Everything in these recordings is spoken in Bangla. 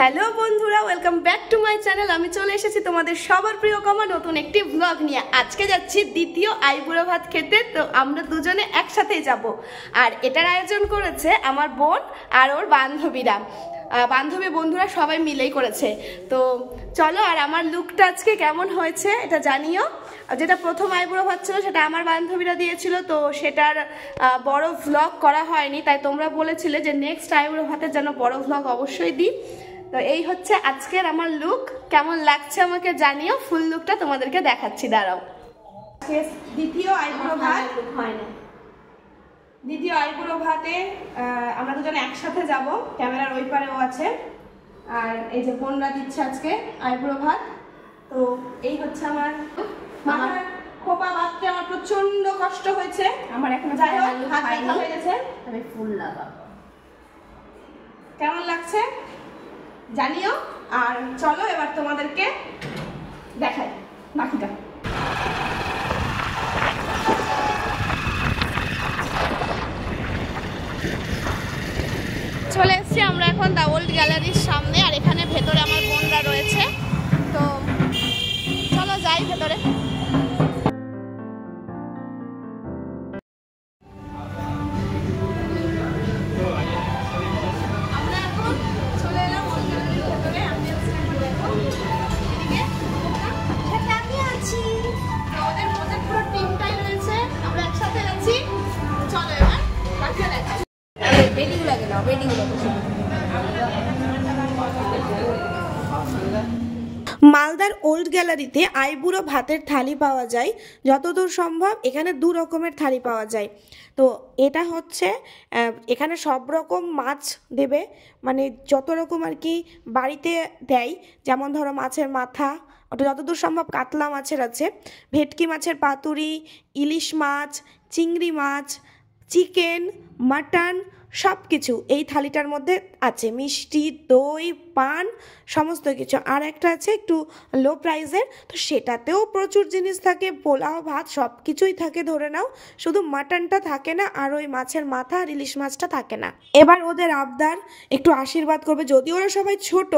হ্যালো বন্ধুরা, welcome back to my channel. আমি চলে এসেছি তোমাদের সবার প্রিয় কমা নতুন একটি ব্লগ নিয়ে। আজকে যাচ্ছি দ্বিতীয় আইবুড়ো ভাত খেতে। তো আমরা দুজনে একসাথেই যাব। আর এটার আয়োজন করেছে আমার বোন আর ওর বান্ধবীরা, বান্ধবী বন্ধুরা সবাই মিলেই করেছে। তো চলো, আর আমার লুকটা আজকে কেমন হয়েছে এটা জানিও। যেটা প্রথম আইবুড়ো ভাত ছিল সেটা আমার বান্ধবীরা দিয়েছিল, তো সেটার বড় ভ্লগ করা হয়নি। তাই তোমরা বলেছিলে যে নেক্সট আইবুড়ো ভাতের যেন বড় ভ্লগ অবশ্যই দিই। তো এই হচ্ছে আজকের আমার লুক। কেমন লাগছে আমাকে জানিও। ফুল লুকটা তোমাদেরকে দেখাচ্ছি, দাঁড়াও। দ্বিতীয় আইবুড়ো ভাত হয় না, দ্বিতীয় আইবুড়ো ভাতে আমরা দুজনে একসাথে যাব। ক্যামেরার ওই পারেও আছে। আর এই যে বোনরা দিচ্ছে আজকে আইবুড়ো ভাত। তো এই হচ্ছে আমার মাথার খোপা বাঁধতে আমার প্রচন্ড কষ্ট হয়েছে। আমার এখন যাই হোক হাত ব্যথা হয়ে গেছে। আমি ফুল লাগাবো। কেমন লাগছে জানিও। আর চলো এবার তোমাদেরকে দেখাই বাকিটা। চলে এসেছি আমরা এখন দ্য ওল্ড গ্যালারির সামনে। আর এখানে ভেতরে আমার বোনরা রয়েছে। তো চলো যাই ভেতরে। আমরা এখন চলে এলাম ওল্ড গ্যালারির ভেতরে। আমি আছি, দেখো এদিকে আমি আছি। ওদের পুরো টিমটাই রয়েছে, আমরা একসাথে আছি। চলো এবার বাকিটা দেখাই। বেডিগুলো গেল, বেডিগুলো মালদার ওল্ড গ্যালারিতে আইবুড়ো ভাতের থালি পাওয়া যায়। যতদূর সম্ভব এখানে দু রকমের থালি পাওয়া যায়। তো এটা হচ্ছে এখানে সব রকম মাছ দেবে, মানে যত রকম আর কি বাড়িতে দেয়। যেমন ধরো মাছের মাথা, ওটা যতদূর সম্ভব কাতলা মাছের আছে, ভেটকি মাছের পাতুরি, ইলিশ মাছ, চিংড়ি মাছ, চিকেন, মাটন, সব কিছু এই থালিটার মধ্যে আছে। মিষ্টি, দই, পান, সমস্ত কিছু। আর একটা আছে একটু লো প্রাইসের, তো সেটাতেও প্রচুর জিনিস থাকে, পোলাও ভাত সব কিছুই থাকে ধরে নাও। শুধু মাটনটা থাকে না, আর ওই মাছের মাথা আর ইলিশ মাছটা থাকে না। এবার ওদের আবদার একটু আশীর্বাদ করবে। যদি ওরা সবাই ছোট,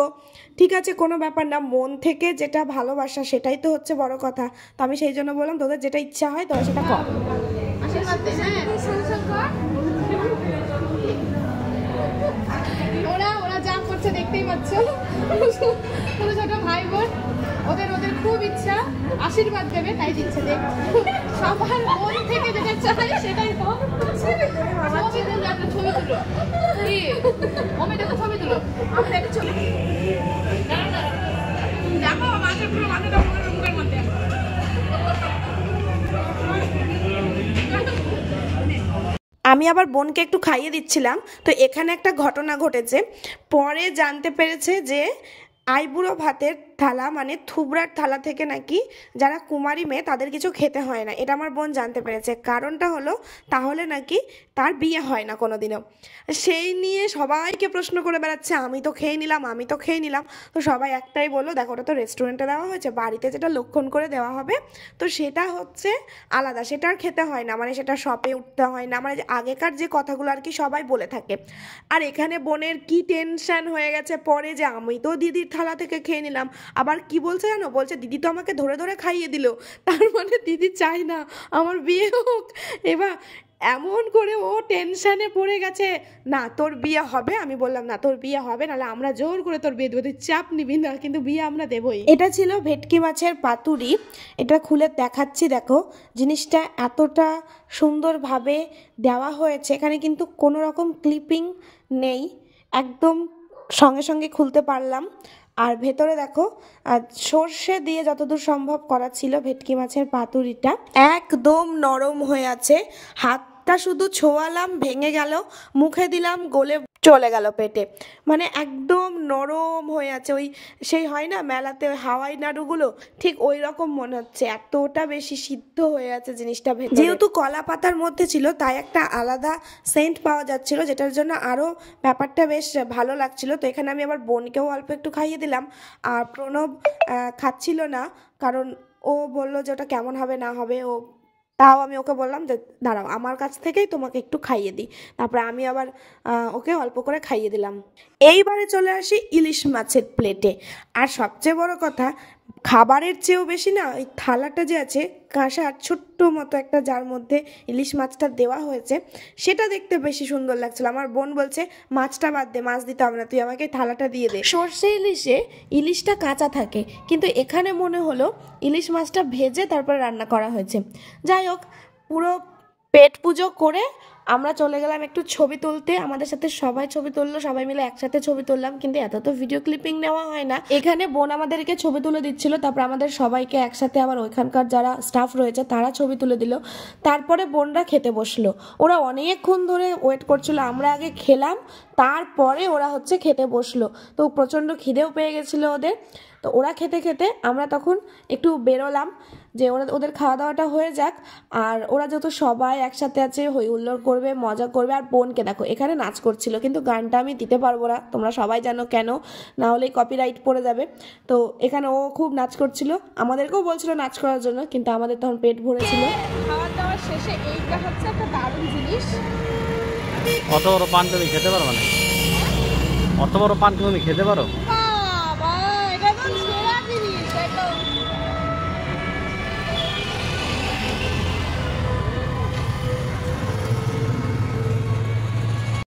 ঠিক আছে, কোনো ব্যাপার না, মন থেকে যেটা ভালোবাসা সেটাই তো হচ্ছে বড় কথা। তো আমি সেই জন্য বললাম তোদের যেটা ইচ্ছা হয় তোরা সেটা কর। ওরা যা করছে দেখতেই পাচ্ছ। ছোট ছোট ভাই বোন, ওদের খুব ইচ্ছা আশীর্বাদ দেবে, তাই দিচ্ছে। দেখ সবার মন থেকে যেটা চাই সেটাই তো। ছবি তুলো, একটা ছবি তুলো। কি মমি দেখো, ছবি তুলো। আমরা একটা ছবি দেখো। মাছের পুরো মাথাটা মুখের মধ্যে। আমি আবার বোনকে একটু খাইয়ে দিচ্ছিলাম। তো এখানে একটা ঘটনা ঘটেছে। পরে জানতে পেরেছে যে আইবুড়ো ভাতের থালা মানে থুবড়ার থালা থেকে নাকি যারা কুমারী মেয়ে তাদের কিছু খেতে হয় না। এটা আমার বোন জানতে পেরেছে। কারণটা হলো তাহলে নাকি তার বিয়ে হয় না কোনোদিনও। সেই নিয়ে সবাইকে প্রশ্ন করে বেড়াচ্ছে, আমি তো খেয়ে নিলাম, আমি তো খেয়ে নিলাম। তো সবাই একটাই বললো, দেখো ওটা তো রেস্টুরেন্টে দেওয়া হয়েছে, বাড়িতে যেটা লক্ষণ করে দেওয়া হবে তো সেটা হচ্ছে আলাদা, সেটা আর খেতে হয় না, মানে সেটা শপে উঠতে হয় না, মানে আগেকার যে কথাগুলো আর কি সবাই বলে থাকে। আর এখানে বোনের কি টেনশন হয়ে গেছে পরে, যে আমি তো দিদির থালা থেকে খেয়ে নিলাম। আবার কি বলছে জানো, বলছে দিদি তো আমাকে ধরে ধরে খাইয়ে দিল, তার মানে দিদি চাই না আমার বিয়ে হোক। এবার এমন করে ও টেনশানে পড়ে গেছে। না তোর বিয়ে হবে। আমি বললাম না তোর বিয়ে হবে, নাহলে আমরা জোর করে তোর বিয়ে দেবো, তুই চাপ নিবি না, কিন্তু বিয়ে আমরা দেবই। এটা ছিল ভেটকি মাছের পাতুরি। এটা খুলে দেখাচ্ছি, দেখো জিনিসটা এতটা সুন্দরভাবে দেওয়া হয়েছে। এখানে কিন্তু কোনো রকম ক্লিপিং নেই, একদম সঙ্গে সঙ্গে খুলতে পারলাম। আর ভেতরে দেখো সর্ষে দিয়ে যতদূর সম্ভব করা ছিল ভেটকি মাছের পাতুরিটা, একদম নরম হয়ে আছে। হাতটা শুধু ছোঁয়ালাম, ভেঙে গেল, মুখে দিলাম, গলে চলে গেল পেটে, মানে একদম নরম হয়ে আছে। ওই সেই হয় না মেলাতে ওই হাওয়াই নাড়ুগুলো, ঠিক ওই রকম মনে হচ্ছে, এতটা বেশি সিদ্ধ হয়ে আছে জিনিসটা। যেহেতু কলা পাতার মধ্যে ছিল তাই একটা আলাদা সেন্ট পাওয়া যাচ্ছিল, যেটার জন্য আরও ব্যাপারটা বেশ ভালো লাগছিল। তো এখানে আমি আবার বোনকেও অল্প একটু খাইয়ে দিলাম। আর প্রণব খাচ্ছিল না, কারণ ও বলল যে ওটা কেমন হবে না হবে, ও তাও আমি ওকে বললাম যে দাঁড়াও আমার কাছ থেকেই তোমাকে একটু খাইয়ে দিই। তারপরে আমি আবার ওকে অল্প করে খাইয়ে দিলাম। এইবারে চলে আসি ইলিশ মাছের প্লেটে। আর সবচেয়ে বড় কথা, খাবারের চেয়েও বেশি না ওই থালাটা যে আছে কাঁসার ছোট্ট মতো একটা, যার মধ্যে ইলিশ মাছটা দেওয়া হয়েছে, সেটা দেখতে বেশি সুন্দর লাগছিল। আমার বোন বলছে মাছটা বাদ দে, মাছ দিতে হবে না, তুই আমাকে থালাটা দিয়ে দে। সর্ষে ইলিশে ইলিশটা কাঁচা থাকে, কিন্তু এখানে মনে হলো ইলিশ মাছটা ভেজে তারপরে রান্না করা হয়েছে। যাই হোক, পুরো পেট পুজো করে আমরা চলে গেলাম একটু ছবি তুলতে। আমাদের সাথে সবাই ছবি তুললো, সবাই মিলে একসাথে ছবি তুললাম, কিন্তু এত তো ভিডিও ক্লিপিং নেওয়া হয় না। এখানে বোন আমাদেরকে ছবি তুলে দিচ্ছিল, তারপর আমাদের সবাইকে একসাথে আবার ওইখানকার যারা স্টাফ রয়েছে তারা ছবি তুলে দিল। তারপরে বোনরা খেতে বসলো। ওরা অনেকক্ষণ ধরে ওয়েট করছিল, আমরা আগে খেলাম তারপরে ওরা হচ্ছে খেতে বসলো। তো প্রচণ্ড খিদেও পেয়ে গেছিলো ওদের। তো ওরা খেতে খেতে আমরা তখন একটু বেরোলাম যে ওদের খাওয়া দাওয়াটা হয়ে যাক। আর ওরা যত সবাই একসাথে আছে, হই হুল্লোড় করবে, মজা করবে। আর বোনকে দেখো এখানে নাচ করছিল, কিন্তু গানটা আমি দিতে পারবো না, তোমরা সবাই জানো কেন, না হলে কপিরাইট পড়ে যাবে। তো এখানে ও খুব নাচ করছিল, আমাদেরকেও বলছিল নাচ করার জন্য, কিন্তু আমাদের তখন পেট ভরেছিল। খাওয়া দাওয়ার শেষে এইটা হচ্ছে একটা দারুণ জিনিস। অত বড় পান তুমি খেতে পারো না? অত বড় পান তুমি খেতে পারো?